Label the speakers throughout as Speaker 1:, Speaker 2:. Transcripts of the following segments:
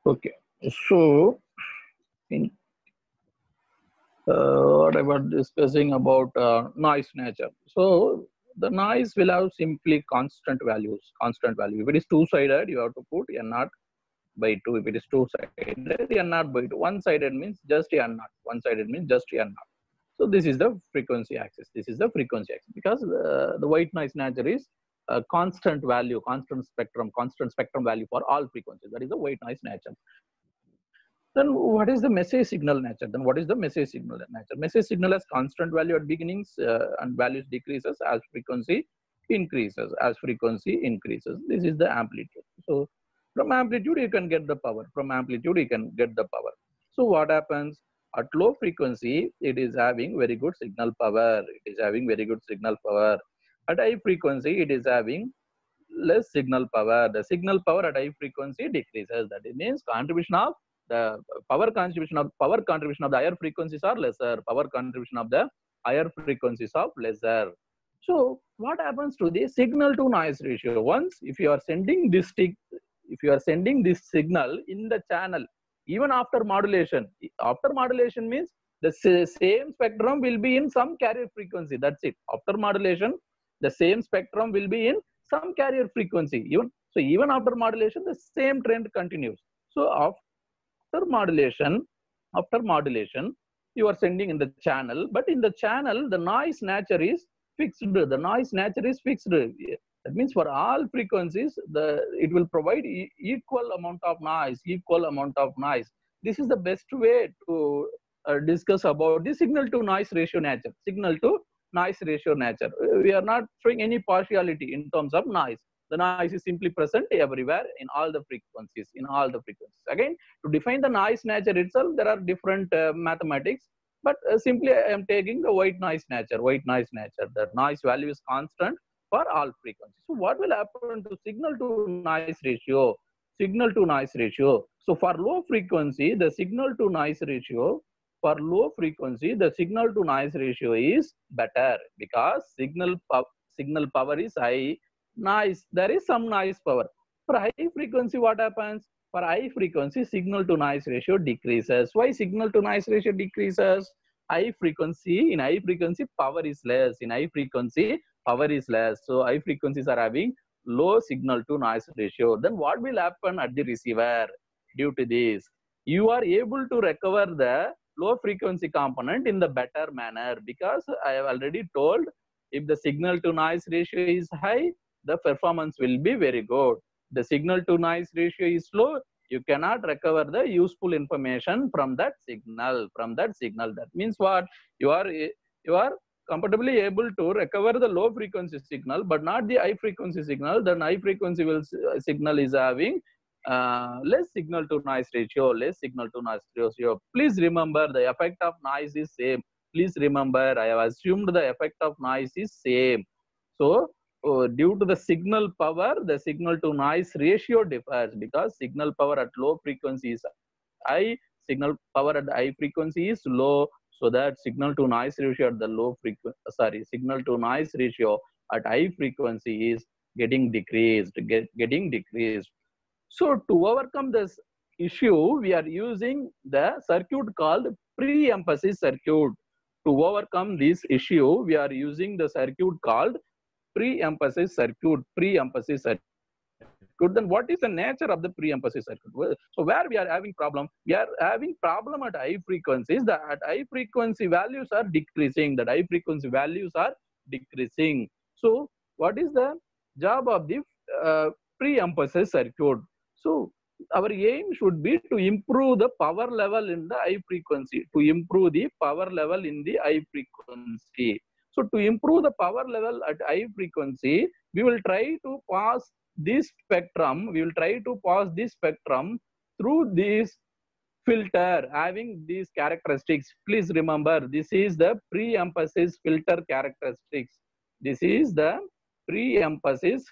Speaker 1: Okay. So, in what I was discussing about noise nature. So, the noise will have simply constant values, constant value. If it is two-sided, you have to put n naught by 2. If it is two-sided, n naught by 2. One-sided means just n naught. One-sided means just n naught. So this is the frequency axis. This is the frequency axis because the white noise nature is a constant value, constant spectrum value for all frequencies. That is the white noise nature. Then what is the message signal nature? Then what is the message signal nature? Message signal has constant value at beginnings and values decreases as frequency increases. As frequency increases, this is the amplitude. So from amplitude you can get the power. From amplitude you can get the power. So what happens? At low frequency, it is having very good signal power. It is having very good signal power. At high frequency, it is having less signal power. The signal power at high frequency decreases. That means contribution of the power contribution of the higher frequencies are lesser. Power contribution of the higher frequencies of lesser. So what happens to the signal to noise ratio? Once if you are sending this signal in the channel, even after modulation means the same spectrum will be in some carrier frequency. That's it. After modulation, the same spectrum will be in some carrier frequency. Even after modulation, the same trend continues. So after modulation, you are sending in the channel, but in the channel, the noise nature is fixed. The noise nature is fixed. That means for all frequencies, it will provide equal amount of noise, This is the best way to discuss about the signal to noise ratio nature. Signal to noise ratio nature. We are not showing any partiality in terms of noise. The noise is simply present everywhere in all the frequencies. Again, to define the noise nature itself, there are different mathematics. But simply, I am taking the white noise nature. The noise value is constant for all frequencies. So what will happen to signal to noise ratio? So for low frequency, the signal to noise ratio is better because signal power is high. Noise, there is some noise power. For high frequency, what happens? For high frequency, signal to noise ratio decreases. Why signal to noise ratio decreases? In high frequency, power is less. So high frequencies are having low signal to noise ratio. Then what will happen at the receiver? Due to this, you are able to recover the low frequency component in the better manner, because I have already told, if the signal to noise ratio is high, the performance will be very good. The signal to noise ratio is low, you cannot recover the useful information from that signal. That means what? You are comfortably able to recover the low frequency signal, but not the high frequency signal. The high frequency signal is having less signal to noise ratio. Please remember, the effect of noise is same. Please remember, I have assumed the effect of noise is same. So due to the signal power, the signal to noise ratio differs, because signal power at low frequency is high, signal power at the high frequency is low. So that signal to noise ratio at the signal to noise ratio at high frequency is getting decreased. So to overcome this issue, we are using the circuit called pre-emphasis circuit. To overcome this issue, we are using the circuit called pre-emphasis circuit. Then what is the nature of the pre-emphasis circuit? So where we are having problem? We are having problem at high frequencies. At high frequency values are decreasing. So what is the job of the pre-emphasis circuit? So our aim should be to improve the power level in the high frequency. So to improve the power level at high frequency, we will try to pass this spectrum. Through this filter having these characteristics. Please remember, this is the pre-emphasis filter characteristics. Pre-emphasis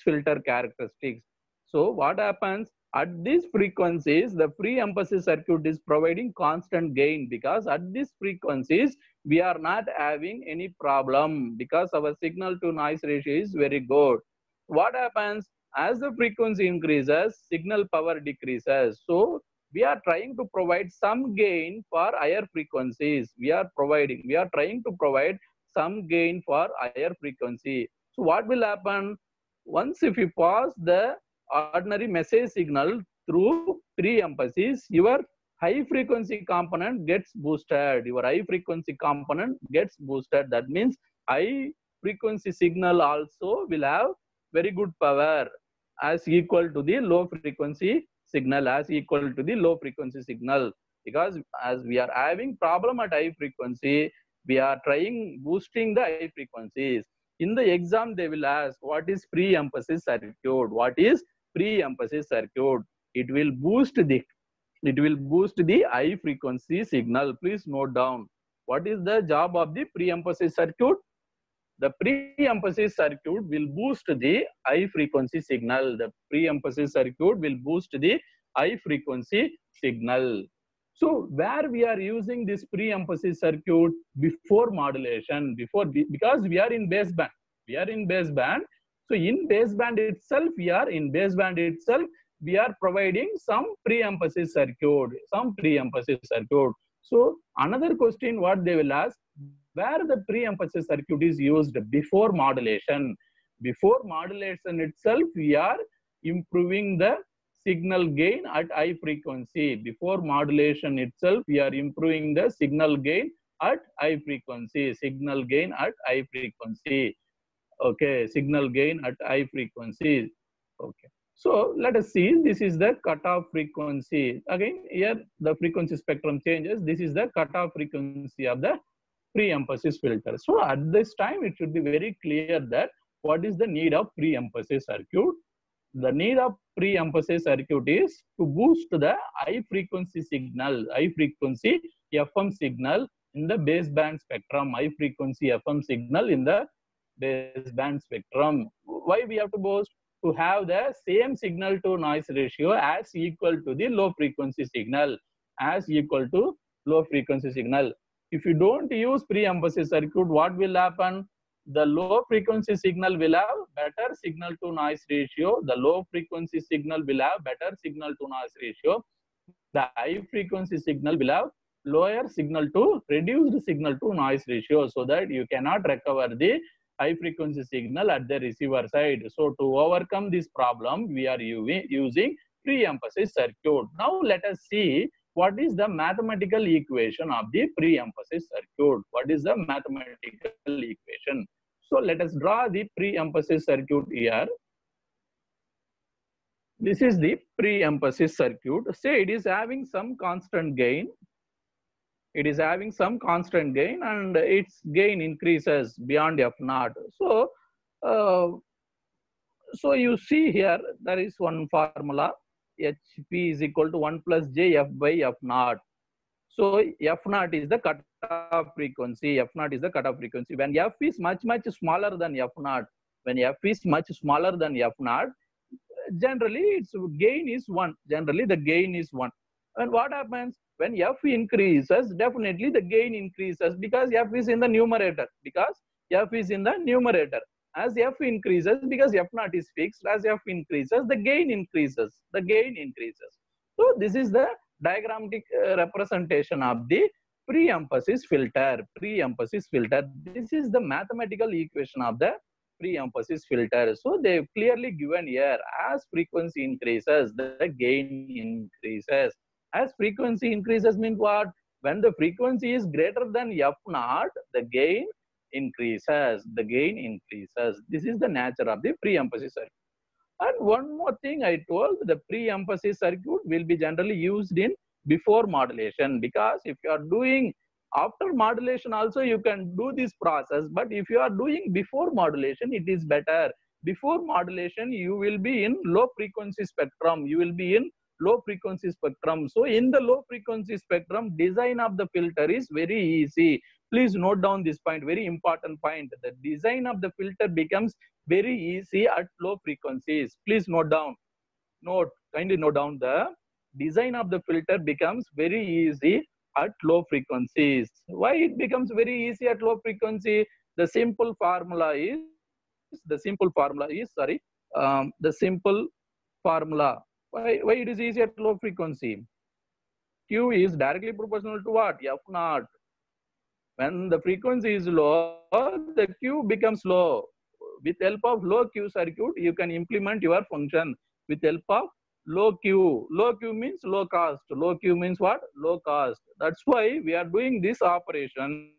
Speaker 1: filter characteristics. So what happens at these frequencies? The pre-emphasis circuit is providing constant gain, because at these frequencies we are not having any problem, because our signal to noise ratio is very good. What happens as the frequency increases, signal power decreases. So we are trying to provide some gain for higher frequencies. We are trying to provide some gain for higher frequency. So what will happen? Once if you pass the ordinary message signal through pre-emphasis, your high frequency component gets boosted. Your high frequency component gets boosted. That means high frequency signal also will have very good power as equal to the low frequency signal, because as we are having problem at high frequency, we are trying boosting the high frequencies. In the exam they will ask, what is pre-emphasis circuit? What is pre-emphasis circuit? It will boost the high frequency signal. Please note down, what is the job of the pre-emphasis circuit? The pre-emphasis circuit will boost the high frequency signal. The pre-emphasis circuit will boost the high frequency signal. So where we are using this pre-emphasis circuit? Before modulation, because we are in baseband. So in baseband itself, we are providing some pre-emphasis circuit. So another question what they will ask, where the pre-emphasis circuit is used? Before modulation. Before modulation itself, we are improving the signal gain at high frequency. Before modulation itself, we are improving the signal gain at high frequency. Okay, signal gain at high frequency. Okay. So let us see, this is the cutoff frequency. Again, here the frequency spectrum changes. This is the cutoff frequency of the pre-emphasis filter. So at this time, it should be very clear that what is the need of pre-emphasis circuit. The need of pre-emphasis circuit is to boost the high frequency signal, high frequency FM signal in the baseband spectrum, high frequency FM signal in the baseband spectrum. Why we have to boost? To have the same signal to noise ratio as equal to the low frequency signal, If you don't use pre-emphasis circuit, what will happen? The low frequency signal will have better signal to noise ratio. The high frequency signal will have lower reduced signal to noise ratio, so that you cannot recover the high frequency signal at the receiver side. So to overcome this problem, we are using pre-emphasis circuit. Now let us see what is the mathematical equation of the pre-emphasis circuit. So let us draw the pre-emphasis circuit here. This is the pre-emphasis circuit. Say it is having some constant gain. And its gain increases beyond F0. So you see here, there is one formula, HP is equal to 1 plus JF by F0. So F0 is the cutoff frequency. When F is much smaller than F0, generally its gain is 1. And what happens? When F increases, definitely the gain increases, because F is in the numerator. As F increases, because F0 is fixed, as F increases, the gain increases. So this is the diagrammatic representation of the pre-emphasis filter. This is the mathematical equation of the pre-emphasis filter. So they've clearly given here, as frequency increases, the gain increases. As frequency increases means what? When the frequency is greater than F0, the gain increases. This is the nature of the pre-emphasis circuit. And one more thing I told, the pre-emphasis circuit will be generally used in before modulation, because if you are doing after modulation also, you can do this process, but if you are doing before modulation, it is better. Before modulation, you will be in low frequency spectrum. So in the low frequency spectrum, design of the filter is very easy. Please note down this point, very important point. The design of the filter becomes very easy at low frequencies. Please kindly note down, the design of the filter becomes very easy at low frequencies. Why it becomes very easy at low frequency? The simple formula is the simple formula. Why it is easy at low frequency? Q is directly proportional to what? F naught. When the frequency is low, the Q becomes low. With help of low Q circuit, you can implement your function with help of low Q. Low Q means low cost. Low Q means what? Low cost. That's why we are doing this operation.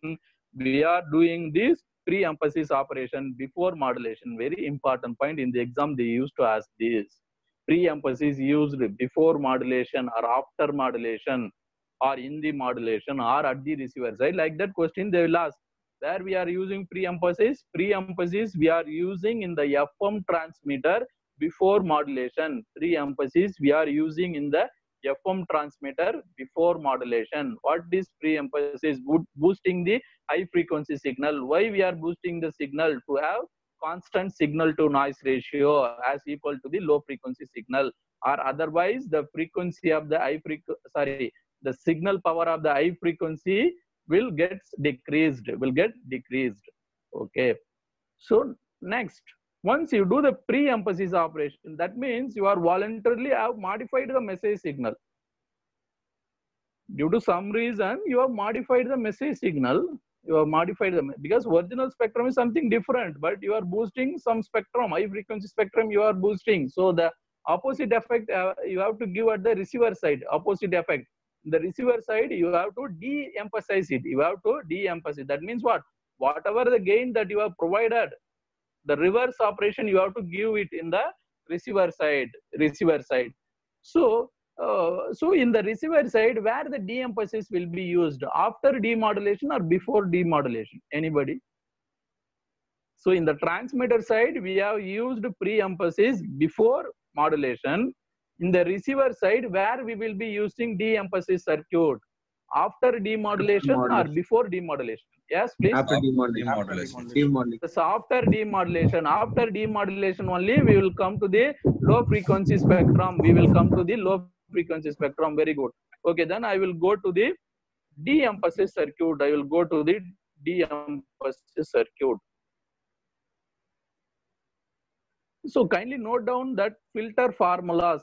Speaker 1: We are doing this pre-emphasis operation before modulation. Very important point. In the exam, they used to ask this. Pre-emphasis used before modulation or after modulation, or in the modulation, or at the receiver side. Like that question they will ask. Where we are using pre-emphasis? Pre-emphasis we are using in the FM transmitter before modulation. Pre-emphasis we are using in the FM transmitter before modulation. What is pre-emphasis? Boosting the high frequency signal. Why we are boosting the signal? To have constant signal to noise ratio as equal to the low frequency signal, or otherwise the frequency of the the signal power of the high frequency will get decreased. Okay. So next, once you do the pre-emphasis operation, that means you are voluntarily have modified the message signal. Due to some reason, you have modified the message signal. Because original spectrum is something different, but you are boosting some spectrum, high frequency spectrum you are boosting. So the opposite effect you have to give at the receiver side. Opposite effect. The receiver side, you have to de-emphasize it. That means what? Whatever the gain that you have provided, the reverse operation you have to give it in the receiver side. So in the receiver side, where the de-emphasis will be used, after demodulation or before demodulation? Anybody? So in the transmitter side, we have used pre-emphasis before modulation. In the receiver side, where we will be using de-emphasis circuit, after demodulation or before demodulation? Yes, please.
Speaker 2: After demodulation.
Speaker 1: So after demodulation only we will come to the low frequency spectrum. Very good. Okay, then I will go to the de-emphasis circuit. So kindly note down that filter formula.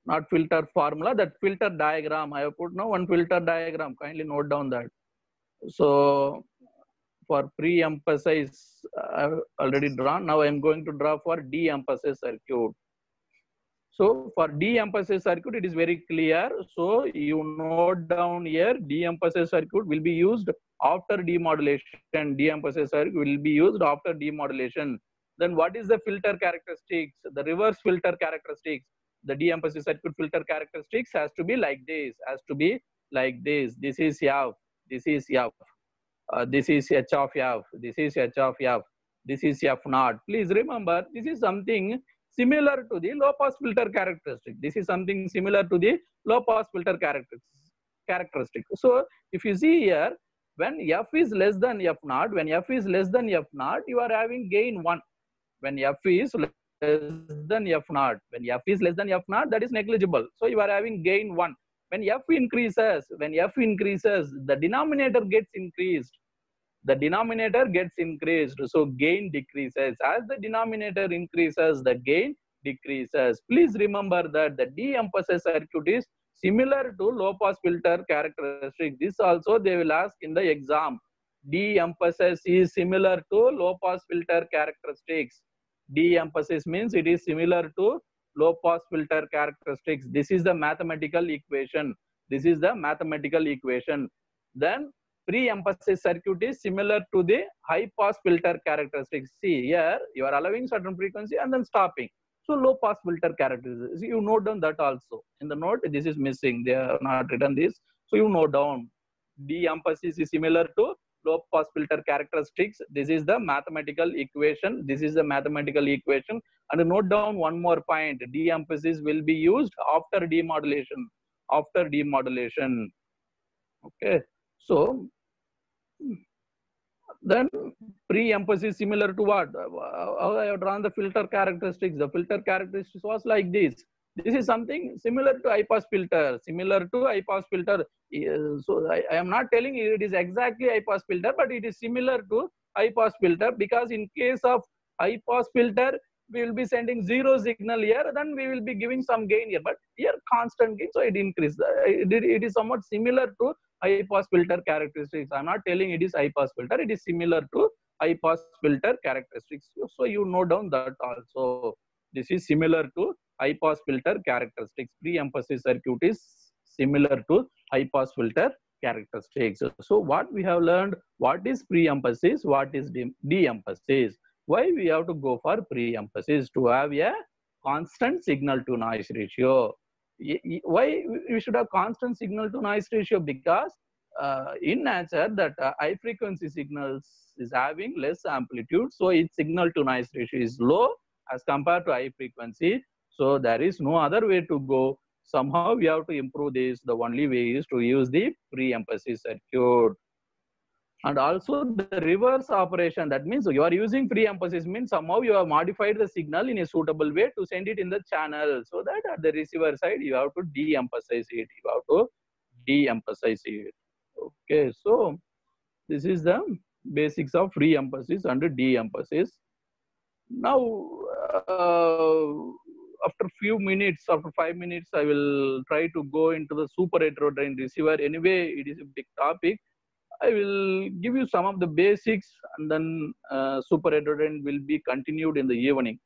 Speaker 1: Not filter formula, that filter diagram. I have put now one filter diagram. Kindly note down that. So for pre-emphasis, I have already drawn. Now I am going to draw for de-emphasis circuit. So for de-emphasis circuit, it is very clear. So you note down here, de-emphasis circuit will be used after demodulation. De-emphasis circuit will be used after demodulation. Then what is the filter characteristics? The reverse filter characteristics. The de-emphasis circuit filter characteristics has to be like this. This is F. This is F. This is H of F. This is H of F. This is F naught. Please remember, this is something similar to the low pass filter characteristic. So if you see here, when F is less than F naught, you are having gain 1. When F is less than F naught, that is negligible. So you are having gain 1. When F increases, the denominator gets increased. So gain decreases. As the denominator increases, the gain decreases. Please remember that the de-emphasis circuit is similar to low pass filter characteristic. This also they will ask in the exam. De-emphasis is similar to low pass filter characteristics. De-emphasis means it is similar to low pass filter characteristics. This is the mathematical equation. Then pre-emphasis circuit is similar to the high pass filter characteristics. See here, you are allowing certain frequency and then stopping. So low pass filter characteristics. You note down that also. In the note, this is missing. They have not written this. So you note down. De-emphasis is similar to low pass filter characteristics. This is the mathematical equation. And note down one more point. De-emphasis will be used after demodulation. Okay. So then pre-emphasis similar to what? How I have drawn the filter characteristics. The filter characteristics was like this. This is something similar to high pass filter. So I am not telling you it is exactly high pass filter, but it is similar to high pass filter, because in case of high pass filter, we will be sending zero signal here, then we will be giving some gain here, but here constant gain, so it increases. It is somewhat similar to high pass filter characteristics. I'm not telling it is high pass filter, it is similar to high pass filter characteristics. So you note down that also. This is similar to high pass filter characteristics. Pre-emphasis circuit is similar to high pass filter characteristics. So what we have learned, what is pre-emphasis, what is de-emphasis. Why we have to go for pre-emphasis? To have a constant signal to noise ratio. Why we should have constant signal to noise ratio? Because in nature that high frequency signals is having less amplitude, so its signal to noise ratio is low as compared to high frequency. So there is no other way to go. Somehow we have to improve this. The only way is to use the pre-emphasis circuit. And also the reverse operation, that means you are using pre-emphasis, means somehow you have modified the signal in a suitable way to send it in the channel, so that at the receiver side you have to de-emphasize it. You have to de-emphasize it. Okay, so this is the basics of pre-emphasis and de-emphasis. Now, after few minutes, after 5 minutes, I will try to go into the super heterodyne receiver. Anyway, it is a big topic. I will give you some of the basics, and then super heterodyne will be continued in the evening.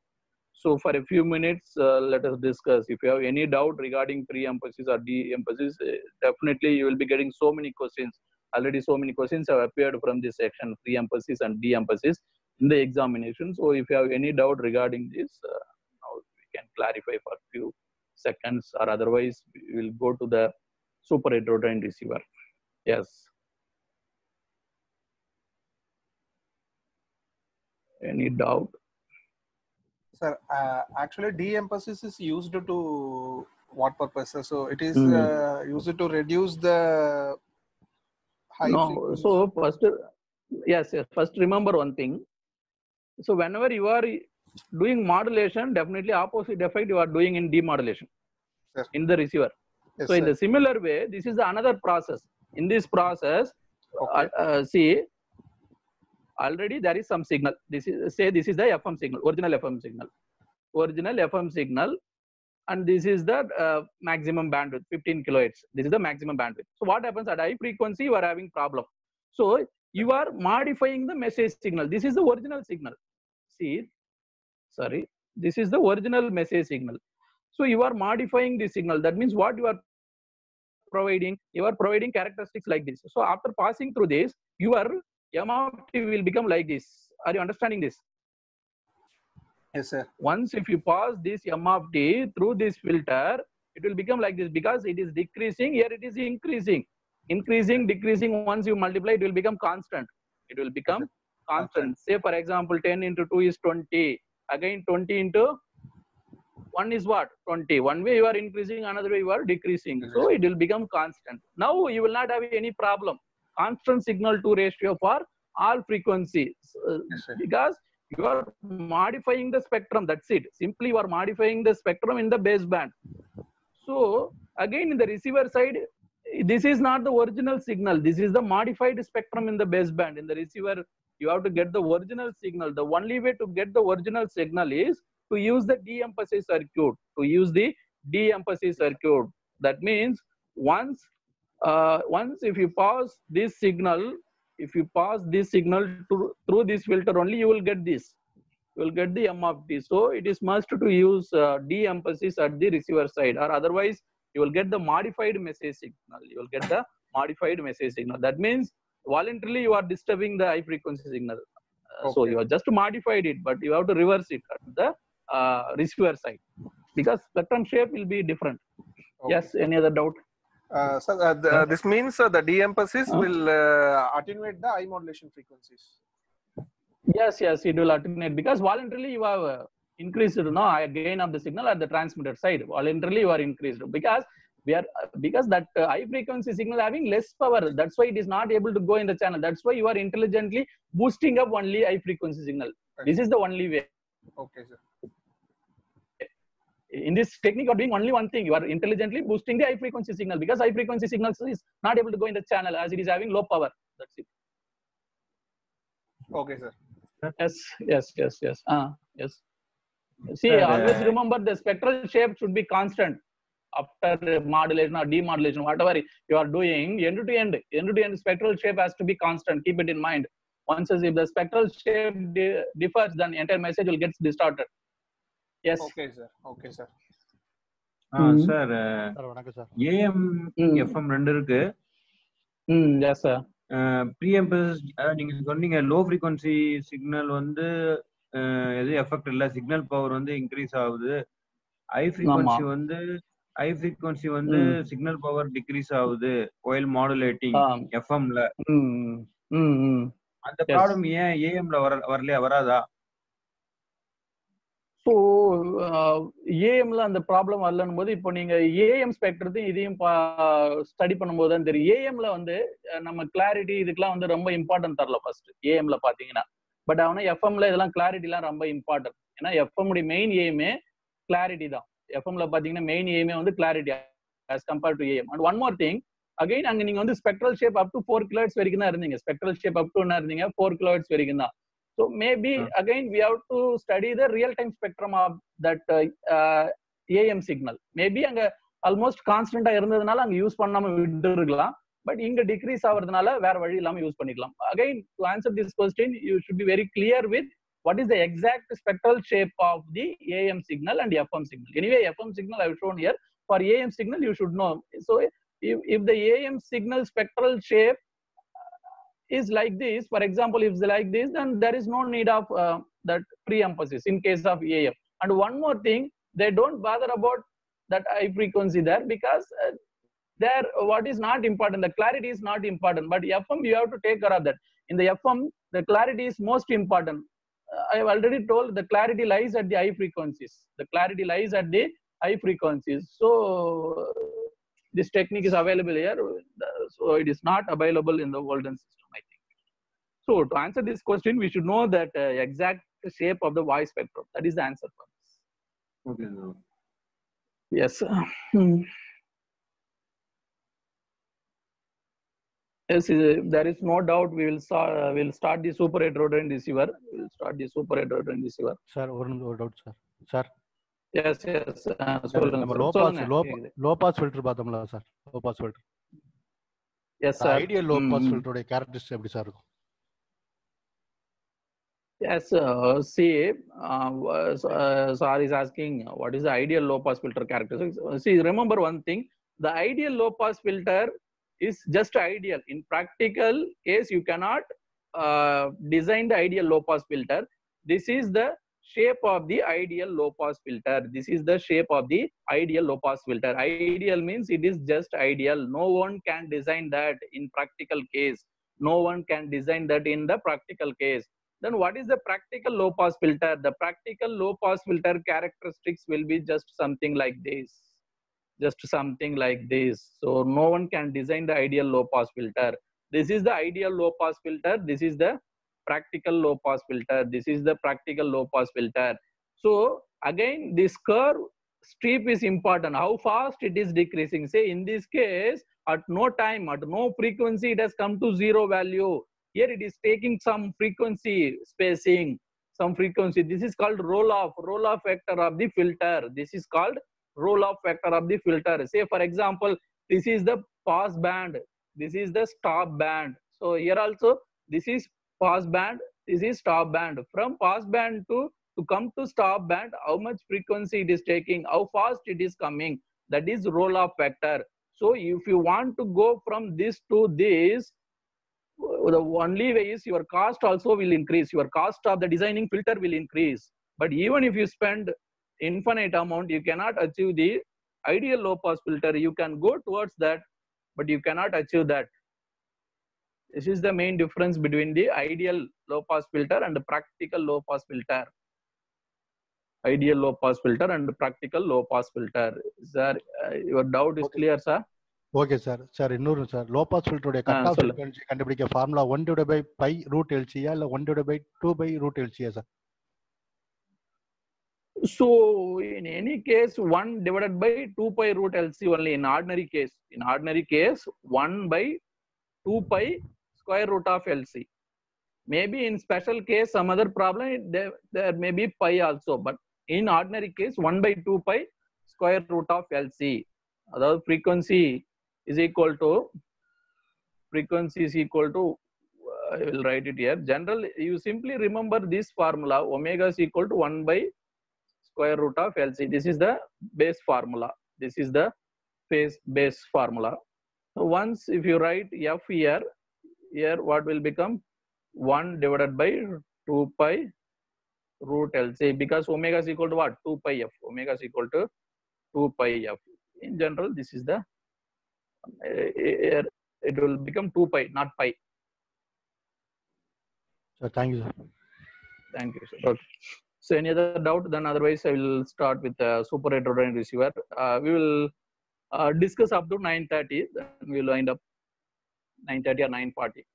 Speaker 1: So for a few minutes, let us discuss. If you have any doubt regarding pre-emphasis or de-emphasis, definitely you will be getting so many questions. Already so many questions have appeared from this section, pre-emphasis and de-emphasis, in the examination. So if you have any doubt regarding this, now we can clarify for a few seconds, or otherwise we will go to the super heterodyne receiver. Yes. Any doubt?
Speaker 3: Sir, actually de-emphasis is used to what purpose? So it is used to reduce the high frequency.
Speaker 1: So first, yes, first remember one thing. So whenever you are doing modulation, definitely opposite effect you are doing in demodulation, yes, in the receiver. Yes, so in the similar way, this is another process. In this process, okay, see, already there is some signal. This is, say this is the FM signal, original FM signal, and this is the maximum bandwidth, 15 kilohertz. This is the maximum bandwidth. So what happens at high frequency? You are having problem. So you are modifying the message signal. This is the original signal. See, sorry, this is the original message signal. So you are modifying the signal. That means what you are providing? You are providing characteristics like this. So after passing through this, your M of t will become like this. Are you understanding this?
Speaker 3: Yes, sir.
Speaker 1: Once if you pass this M of t through this filter, it will become like this, because it is decreasing. Here it is increasing. Increasing, decreasing. Once you multiply, it will become constant. It will become constant. Say for example, 10 into 2 is 20. Again 20 into 1 is what? 20. One way you are increasing, another way you are decreasing. So it will become constant. Now you will not have any problem. Constant signal to ratio for all frequencies, because you are modifying the spectrum. That's it. Simply you are modifying the spectrum in the baseband. So again in the receiver side, this is not the original signal. This is the modified spectrum in the baseband. In the receiver, you have to get the original signal. The only way to get the original signal is to use the de-emphasis circuit. To use the de-emphasis circuit. That means once if you pass this signal, through this filter only, you will get this. You will get the M of t. So it is must to use de-emphasis at the receiver side, or otherwise you will get the modified message signal. You will get the modified message signal. That means voluntarily you are disturbing the high frequency signal. So you have just modified it, but you have to reverse it at the receiver side, because spectrum shape will be different. Yes, any other doubt?
Speaker 3: This means the de-emphasis will attenuate the high modulation frequencies.
Speaker 1: Yes, it will attenuate, because voluntarily you have increased gain of the signal at the transmitter side. Voluntarily you are increased, because that high frequency signal having less power. That's why it is not able to go in the channel. That's why you are intelligently boosting up only high frequency signal. This is the only way.
Speaker 3: Okay, sir.
Speaker 1: In this technique, you are doing only one thing. You are intelligently boosting the high frequency signal, because high frequency signals is not able to go in the channel as it is having low power. That's it.
Speaker 3: Okay, sir.
Speaker 1: Yes, yes, yes, yes. Yes. See,
Speaker 2: Sir,
Speaker 1: always remember the spectral shape should be constant after modulation or demodulation, whatever you are doing. End to end spectral shape has to be constant. Keep it in mind. Once if the spectral shape differs, then entire message will get distorted. Yes.
Speaker 3: Okay, sir. Okay, sir.
Speaker 2: Sir AM FM ரெண்டு இருக்கு.
Speaker 1: Yes, sir.
Speaker 2: ப்ரீஎம்பஸ் நீங்க சொன்னீங்க low frequency signal வந்து எதுவும் effect இல்ல, signal power வந்து increase ஆகுது. High frequency வந்து சிக்னல் பவர் டிக்ரீஸ் ஆகுது ஒயில் மாடுலேட்டிங் எஃப்எம்ல. அந்த ப்ராப்ளம் ஏன் ஏஎம்ல வரலையா, வராதா?
Speaker 1: ஸோ ஏஎம்ல அந்த ப்ராப்ளம் வரலன்னு போது இப்போ நீங்க ஏஎம் ஸ்பெக்ட்ரத்தையும் இதையும் ஸ்டடி பண்ணும்போது தான் தெரியும். ஏஎம்ல வந்து நம்ம கிளாரிட்டி இதுக்கெல்லாம் வந்து ரொம்ப இம்பார்ட்டன்ட் தரல ஃபர்ஸ்ட் ஏஎம்ல பாத்தீங்கன்னா. பட் ஆனால் எஃப்எம்ல இதெல்லாம் கிளாரிட்டிலாம் ரொம்ப இம்பார்ட்டன்ட். ஏன்னா எஃப்எம் உடைய மெயின் எய்மே கிளாரிட்டி தான். எஃப்எம்ல பாத்தீங்கன்னா மெயின் எய்மே வந்து clarity as compared to AM. And one more thing, again அங்க நீங்க வந்து spectral shape up to 4 kilohertz வரைக்கும் தான் இருந்தீங்க. ஸ்பெக்ட்ரல் ஷேப் அப் டு என்ன இருந்தீங்க, 4 கிலோஹெர்ட்ஸ் வரைக்கும் தான். So maybe again we have to study the real-time spectrum of that AM signal. Maybe அங்க almost constant இருந்ததுனால அங்க யூஸ் பண்ணாம விட்டுருக்கலாம். பட் இங்க டிக்ரீஸ் ஆகுறதுனால வேற வழி இல்லாம யூஸ் பண்ணிக்கலாம். Again, to answer this question, you should be very clear with what is the exact spectral shape of the AM signal and FM signal. Anyway, FM signal I have shown here. For AM signal, you should know. So if the AM signal spectral shape is like this, for example, if it's like this, then there is no need of that pre-emphasis in case of AM. And one more thing, they don't bother about that high frequency there because there what is not important, the clarity is not important. But FM, you have to take care of that. In the FM, the clarity is most important. I have already told the clarity lies at the high frequencies. The clarity lies at the high frequencies. So this technique is available here. So it is not available in the olden system, I think. So to answer this question, we should know that exact shape of the voice spectrum. That is the answer for this.
Speaker 2: Okay.
Speaker 1: Yes. Yes, there is no doubt we will start the super heterodyne receiver. We will start the super heterodyne receiver.
Speaker 4: Sir, one doubt, sir. Sir.
Speaker 1: Yes, yes.
Speaker 4: Low pass filter பாத்தோம்ல sir. Low pass filter.
Speaker 1: Yes, sir.
Speaker 4: Ideal low pass filter உடைய characteristic எப்படி sir இருக்கும்?
Speaker 1: Yes, see, Sir is asking what is the ideal low pass filter characteristics. See, remember one thing, the ideal low pass filter is just ideal. In practical case, you cannot design the ideal low pass filter. This is the shape of the ideal low pass filter. This is the shape of the ideal low pass filter. Ideal means it is just ideal. No one can design that in practical case. No one can design that in the practical case. Then what is the practical low pass filter? The practical low pass filter characteristics will be just something like this. Just something like this. So no one can design the ideal low pass filter. This is the ideal low pass filter. This is the practical low pass filter. This is the practical low pass filter. So again, this curve steep is important. How fast it is decreasing. Say in this case, at no time, at no frequency, it has come to 0 value. Here it is taking some frequency spacing, some frequency. This is called roll-off factor of the filter. This is called roll-off factor of the filter. Say for example, this is the pass band. This is the stop band. So here also, this is pass band. This is stop band. From pass band to come to stop band, how much frequency it is taking, how fast it is coming. That is roll-off factor. So if you want to go from this to this, the only way is your cost also will increase. Your cost of the designing filter will increase. But even if you spend infinite amount, you cannot achieve the ideal low pass filter. You can go towards that, but you cannot achieve that. This is the main difference between the ideal low pass filter and the practical low pass filter. Ideal low pass filter and the practical low pass filter. Sir, your doubt is clear, sir?
Speaker 4: Okay, sir. Sir, இன்னொரு sir low pass ஃபில்டருடைய cut off frequency கண்டுபிடிக்க formula 1/π√LC இல்ல 1/2/LC sir?
Speaker 1: So in any case, 1/2π√LC only in ordinary case. In ordinary case, 1/2π square root of LC. Maybe in special case, some other problem, there may be pi also. But in ordinary case, 1 by 2 pi square root of LC. That frequency is equal to, I will write it here. General, you simply remember this formula, omega is equal to 1 by square root of LC. This is the base formula. This is the base formula. So once if you write F here what will become? 1 divided by 2 pi root LC, because omega is equal to what? 2 pi F. Omega is equal to 2 pi F. In general, this is the, it will become 2 pi, not pi.
Speaker 4: Sir, thank you, sir.
Speaker 1: Thank you, sir. Okay. So any other doubt? Then otherwise I will start with the super heterodyne receiver. We will discuss up to 9:30. Then we will wind up 9:30 or 9:40.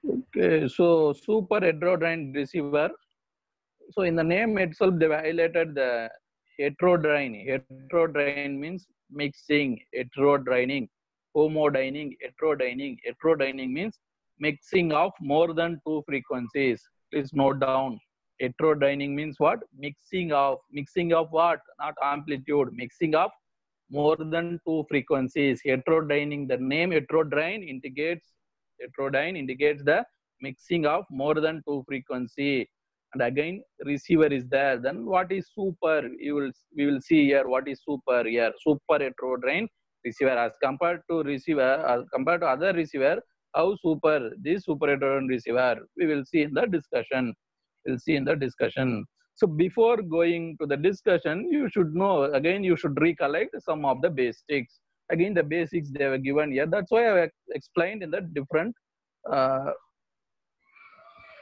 Speaker 1: Okay, so super heterodyne receiver. So in the name itself, they highlighted the heterodyne. Heterodyne means mixing, heterodyning, homodyning, heterodyning. Heterodyning means mixing of more than 2 frequencies. Please note down. Heterodyning means what? Mixing of what? Not amplitude. Mixing of more than 2 frequencies. Heterodyning. The name heterodyne indicates the mixing of more than 2 frequency. And again, receiver is there. Then what is super? We will see here what is super here. Super heterodyne receiver as compared to other receiver. How super? This super heterodyne receiver. We will see in the discussion. So before going to the discussion, you should know, again, you should recollect some of the basics. Again, the basics they were given here. That's why I have explained in the different,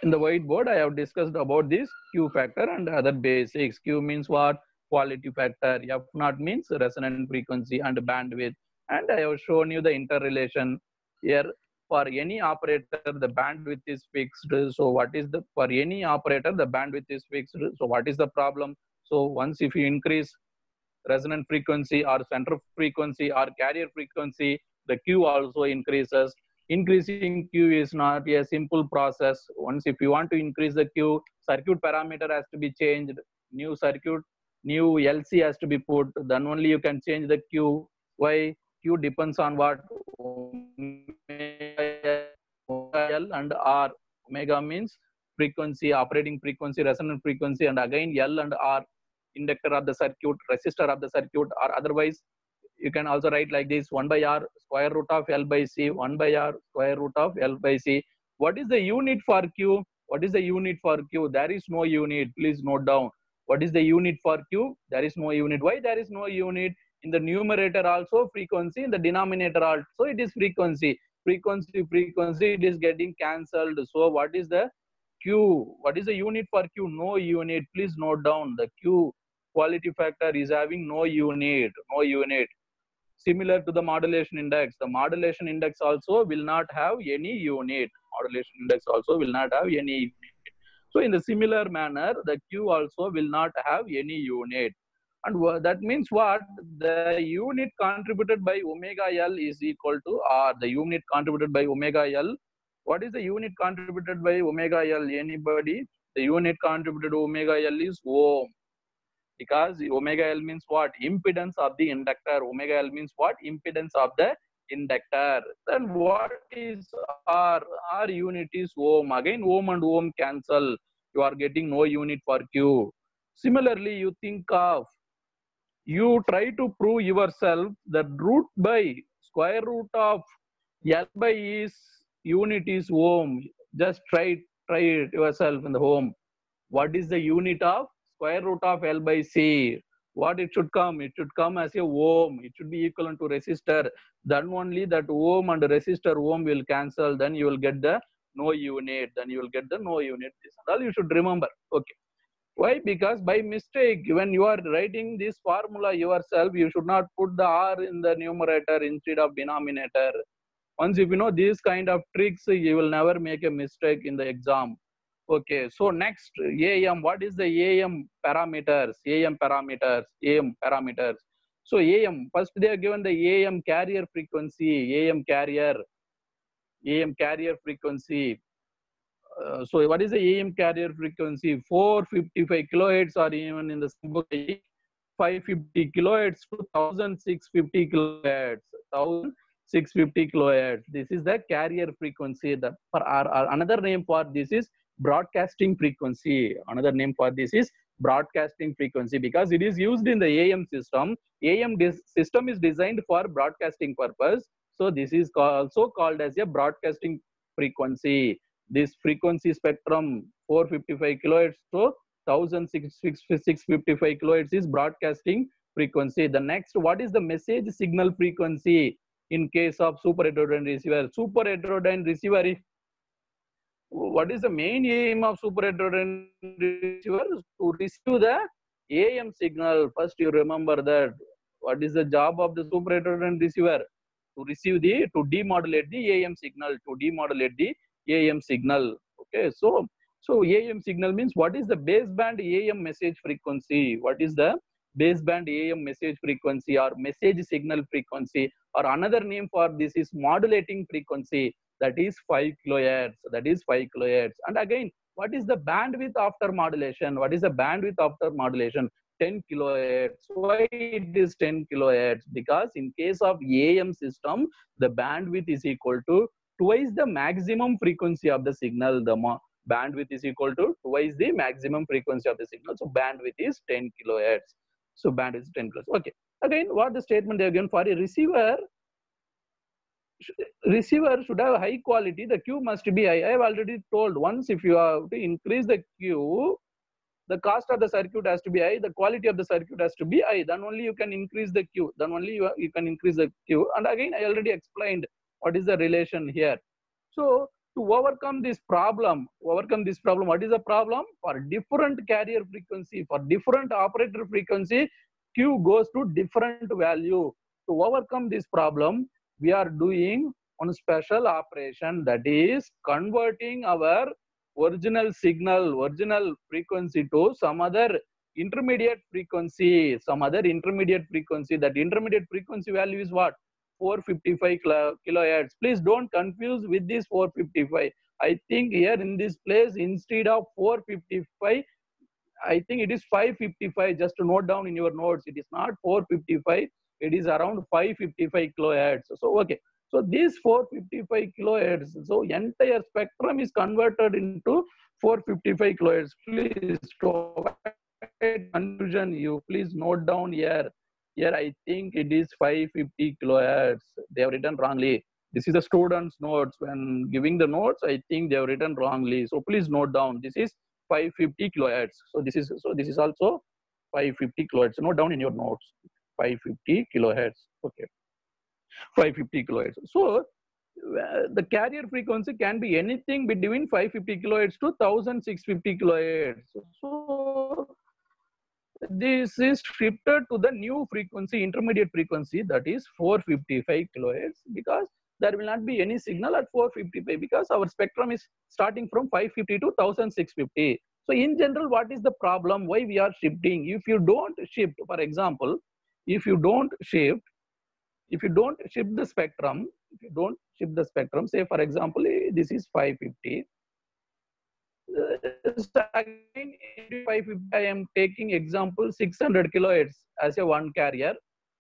Speaker 1: in the whiteboard, I have discussed about this Q factor and other basics. Q means what? Quality factor. F naught means resonant frequency and bandwidth. And I have shown you the interrelation here. For any operator, the bandwidth is fixed. So what is the, for any operator, the bandwidth is fixed. So what is the problem? So once if you increase resonant frequency or center frequency or carrier frequency, the Q also increases. Increasing Q is not a simple process. Once if you want to increase the Q, circuit parameter has to be changed. New circuit, new LC has to be put. Then only you can change the Q. Why? Q depends on what? Omega L and R. Omega means frequency, operating frequency, resonant frequency, and again L and R, inductor of the circuit, resistor of the circuit, or otherwise you can also write like this: 1 by R square root of L by C, 1 by R square root of L by C. What is the unit for Q? What is the unit for Q? There is no unit. Please note down. What is the unit for Q? There is no unit. Why there is no unit? In the numerator also frequency, in the denominator also it is frequency. Frequency, it is getting cancelled. So what is the Q? What is the unit for Q? No unit. Please note down. The Q quality factor is having no unit. Similar to the modulation index. The modulation index also will not have any unit. So in the similar manner, the Q also will not have any unit. And that means what? The unit contributed by omega L is equal to R. The unit contributed by omega L. What is the unit contributed by omega L? Anybody? The unit contributed to omega L is ohm. Because omega L means what? Impedance of the inductor. Omega L means what? Impedance of the inductor. Then what is R? R unit is ohm. Again, ohm and ohm cancel. You are getting no unit for Q. Similarly, you think of, you try to prove yourself that root by square root of L by is unit is ohm. Just try it yourself in the home. What is the unit of square root of L by C. What it should come? It should come as a ohm. It should be equivalent to resistor. Then only that ohm and resistor ohm will cancel. Then you will get the no unit. Then you will get the no unit. This all you should remember. Okay. Why? Because by mistake, when you are writing this formula yourself, you should not put the R in the numerator instead of denominator. Once if you know these kind of tricks, you will never make a mistake in the exam. Okay, so next AM, what is the AM parameters? AM parameters, AM parameters. So AM, first they are given the AM carrier frequency, AM carrier frequency. So what is the AM carrier frequency? 455 kilohertz, or even in the 550 kilohertz to 1650 kilohertz. 1650 kilohertz. This is the carrier frequency. Another name for this is broadcasting frequency. Another name for this is broadcasting frequency, because it is used in the AM system. AM system is designed for broadcasting purpose. So this is also called as a broadcasting frequency. This frequency spectrum 455 kilohertz to 1655 kilohertz is broadcasting frequency. The next, what is the message signal frequency in case of super heterodyne receiver? Super heterodyne receiver, what is the main aim of super heterodyne receiver? To receive the AM signal. First you remember that. What is the job of the super heterodyne receiver? To receive to demodulate the AM signal, AM signal. Okay, so AM signal means what is the baseband AM message frequency? What is the baseband AM message frequency or message signal frequency? Or another name for this is modulating frequency, that is 5 kilohertz. That is 5 kilohertz. And again, what is the bandwidth after modulation? What is the bandwidth after modulation? 10 kilohertz. Why it is 10 kilohertz? Because in case of AM system, the bandwidth is equal to twice the maximum frequency of the signal. The bandwidth is equal to twice the maximum frequency of the signal. So bandwidth is 10 kilohertz. So bandwidth is 10 kilohertz. Okay. Again, what the statement they are given for a receiver? Receiver should have high quality. The Q must be high. I have already told once, if you have to increase the Q, the cost of the circuit has to be high, the quality of the circuit has to be high. Then only you can increase the Q. Then only you can increase the Q. And again, I already explained what is the relation here. So to overcome this problem, what is the problem? For different carrier frequency, for different operator frequency, Q goes to different value. To overcome this problem, we are doing one special operation, that is converting our original signal, original frequency to some other intermediate frequency, That intermediate frequency value is what? 455 kilohertz. Please don't confuse with this 455. I think here in this place, instead of 455, I think it is 555. Just to note down in your notes, it is not 455. It is around 555 kilohertz. So okay. So this 455 kilohertz, so entire spectrum is converted into 455 kilohertz. Please to avoid confusion, you please note down here. Here I think it is 550 kilohertz. They have written wrongly. This is the student's notes. When giving the notes, I think they have written wrongly. So please note down. This is 550 kilohertz. So this is also 550 kilohertz. Note down in your notes. 550 kilohertz. Okay. 550 kilohertz. So the carrier frequency can be anything between 550 kilohertz to 1650 kilohertz. So this is shifted to the new frequency, intermediate frequency, that is 455 kilohertz, because there will not be any signal at 455, because our spectrum is starting from 550 to 1650. So in general, what is the problem? Why we are shifting? If you don't shift, for example, if you don't shift the spectrum, say for example, this is 550. Again, 550, I am taking example 600 kilohertz as a one carrier.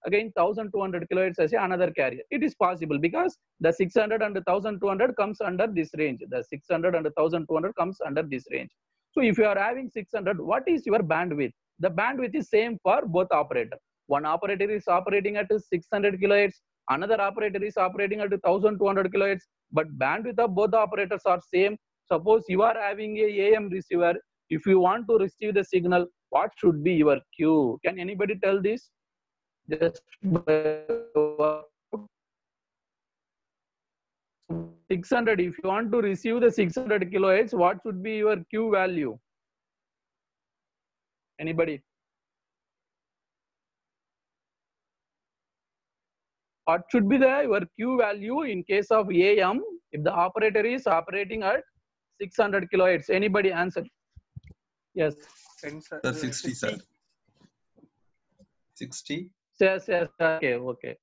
Speaker 1: Again, 1200 kilohertz as another carrier. It is possible because the 600 and the 1200 comes under this range. The 600 and the 1200 comes under this range. So if you are having 600, what is your bandwidth? The bandwidth is same for both operators. One operator is operating at 600 kilohertz, another operator is operating at 1200 kilohertz, but bandwidth of both operators are same. Suppose you are having a AM receiver. If you want to receive the signal, what should be your Q? Can anybody tell this? Just 600. If you want to receive the 600 kilohertz, what should be your Q value? Anybody? What should be your Q value in case of AM if the operator is operating at 600 kilohertz? Anybody answer? Yes.
Speaker 5: Sir, 60, sir. 60.
Speaker 1: Yes. Okay.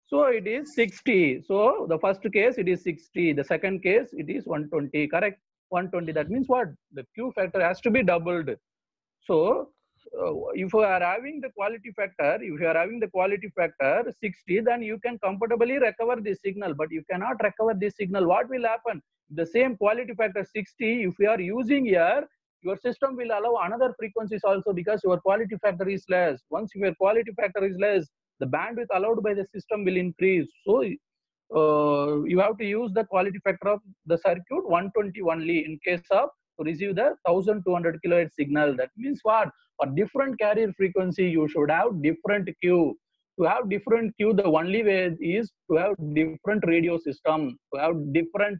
Speaker 1: So it is 60. So the first case it is 60. The second case it is 120. Correct? 120. That means what? The Q factor has to be doubled. So if you are having the quality factor, 60, then you can comfortably recover this signal. But you cannot recover this signal. What will happen? The same quality factor 60, if you are using here, your system will allow another frequencies also because your quality factor is less. Once your quality factor is less, the bandwidth allowed by the system will increase. So you have to use the quality factor of the circuit 120 only in case of to receive the 1200 kilohertz signal. That means what? For different carrier frequency, you should have different Q. To have different Q, the only way is to have different radio system, to have different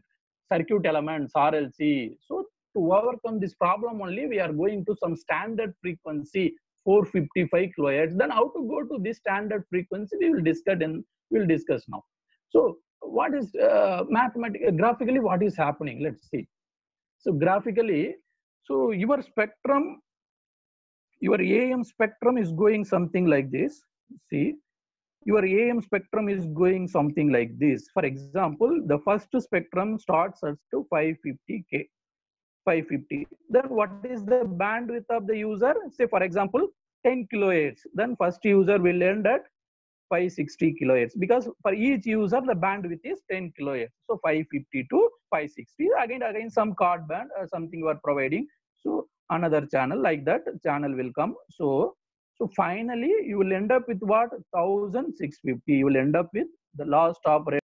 Speaker 1: circuit elements, RLC. So to overcome this problem only, we are going to some standard frequency, 455 kilohertz. Then how to go to this standard frequency, we will discuss now. So what is graphically what is happening? Let's see. So graphically, so your spectrum, your AM spectrum is going something like this. See, your AM spectrum is going something like this. For example, the first spectrum starts at to 550K. 550. Then what is the bandwidth of the user? Say for example 10 kilohertz. Then first user will end at 560 kilohertz because for each user the bandwidth is 10 kilohertz. So 550 to 560. Again some card band or something you are providing. So another channel like that channel will come. So finally you will end up with what? 1650. You will end up with the last operator.